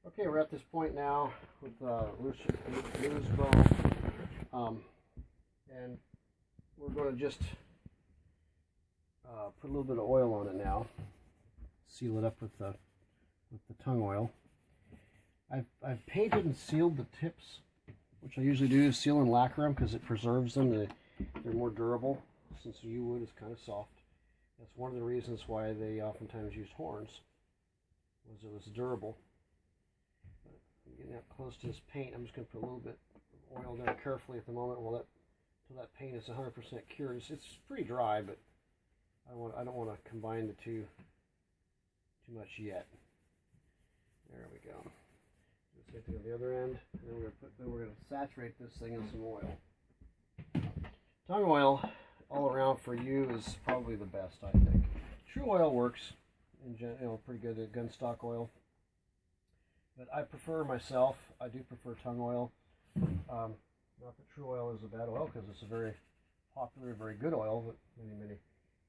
Okay, we're at this point now with loose bow, and we're going to just put a little bit of oil on it now. Seal it up with the tung oil. I've painted and sealed the tips, which I usually do is seal and lacquer them because it preserves them. They're more durable since the yew wood is kind of soft. That's one of the reasons why they oftentimes use horns, was it was durable. But I'm getting up close to this paint. I'm just going to put a little bit of oil there carefully at the moment until that paint is 100% cured. It's pretty dry, but I don't want to combine the two too much yet. There we go. Same thing on the other end, and then we're going to saturate this thing in some oil. Tung oil all around for you is probably the best, I think. True oil works, pretty good at gunstock oil, but I prefer myself. I do prefer tung oil. Not that true oil is a bad oil, because it's a very popular, very good oil that many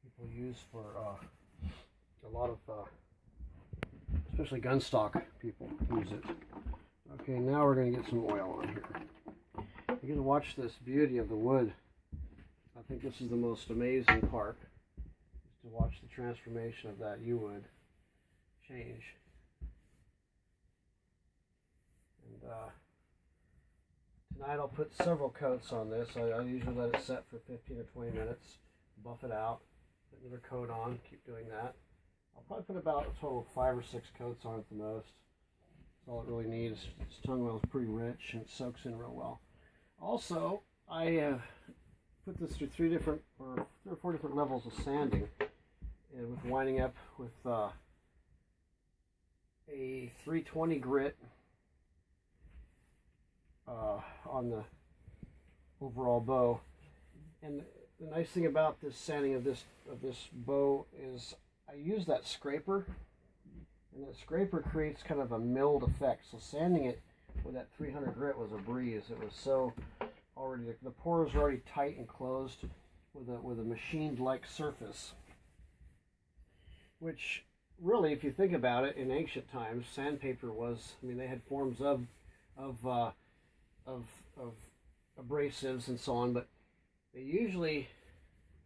people use for a lot of, especially gunstock people use it. Okay, now we're going to get some oil on here. You're going to watch this beauty of the wood. I think this is the most amazing part, is to watch the transformation of that yew wood change. And tonight I'll put several coats on this. I usually let it set for 15 or 20 minutes, buff it out, put another coat on, keep doing that. I'll probably put about a total of 5 or 6 coats on at the most. That's all it really needs. This tung oil is pretty rich and it soaks in real well. Also, I put this through 3 or 4 different levels of sanding, and with winding up with a 320 grit on the overall bow. And the nice thing about this sanding of this bow is I use that scraper, and that scraper creates kind of a milled effect. So sanding it with that 300 grit was a breeze. It was so already, the pores are already tight and closed with a machined-like surface. Which really, if you think about it, in ancient times, sandpaper was, I mean, they had forms of abrasives and so on, but they usually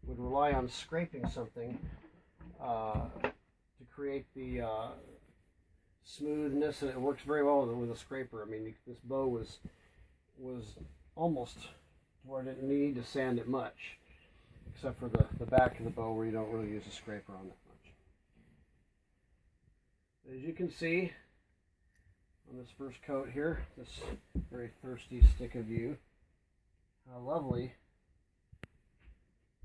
would rely on scraping something to create the smoothness, and it works very well with a scraper. I mean, this bow was almost where I didn't need to sand it much, except for the back of the bow where you don't really use a scraper on that much. As you can see on this first coat here, this very thirsty stick of yew, how lovely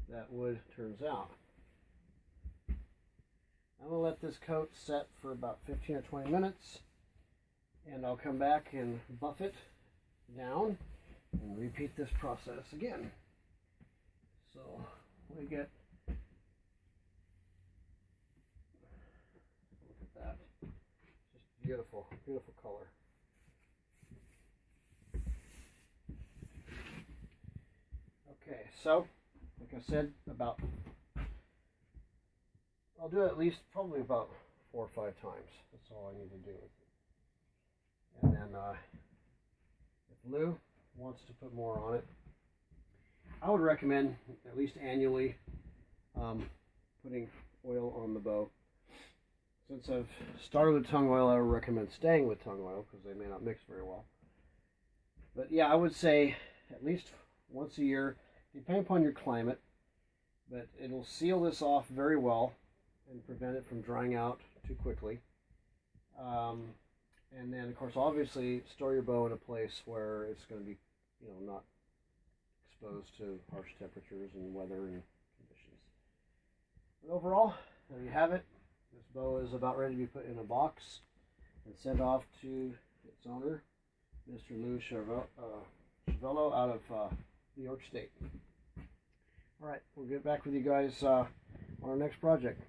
that wood turns out. I'm going to let this coat set for about 15 or 20 minutes, and I'll come back and buff it down and repeat this process again. So we get, look at that, just beautiful, beautiful color. Okay, so like I said, I'll do it at least probably about 4 or 5 times. That's all I need to do with it. And then if Lou wants to put more on it, I would recommend at least annually putting oil on the bow. Since I've started with tung oil, I would recommend staying with tung oil because they may not mix very well. But yeah, I would say at least once a year, depending upon your climate, but it'll seal this off very well and prevent it from drying out too quickly. And then, of course, obviously, store your bow in a place where it's going to be, not exposed to harsh temperatures and weather and conditions. But overall, there you have it. This bow is about ready to be put in a box and sent off to its owner, Mr. Lou Cervello, out of New York State. All right, we'll get back with you guys on our next project.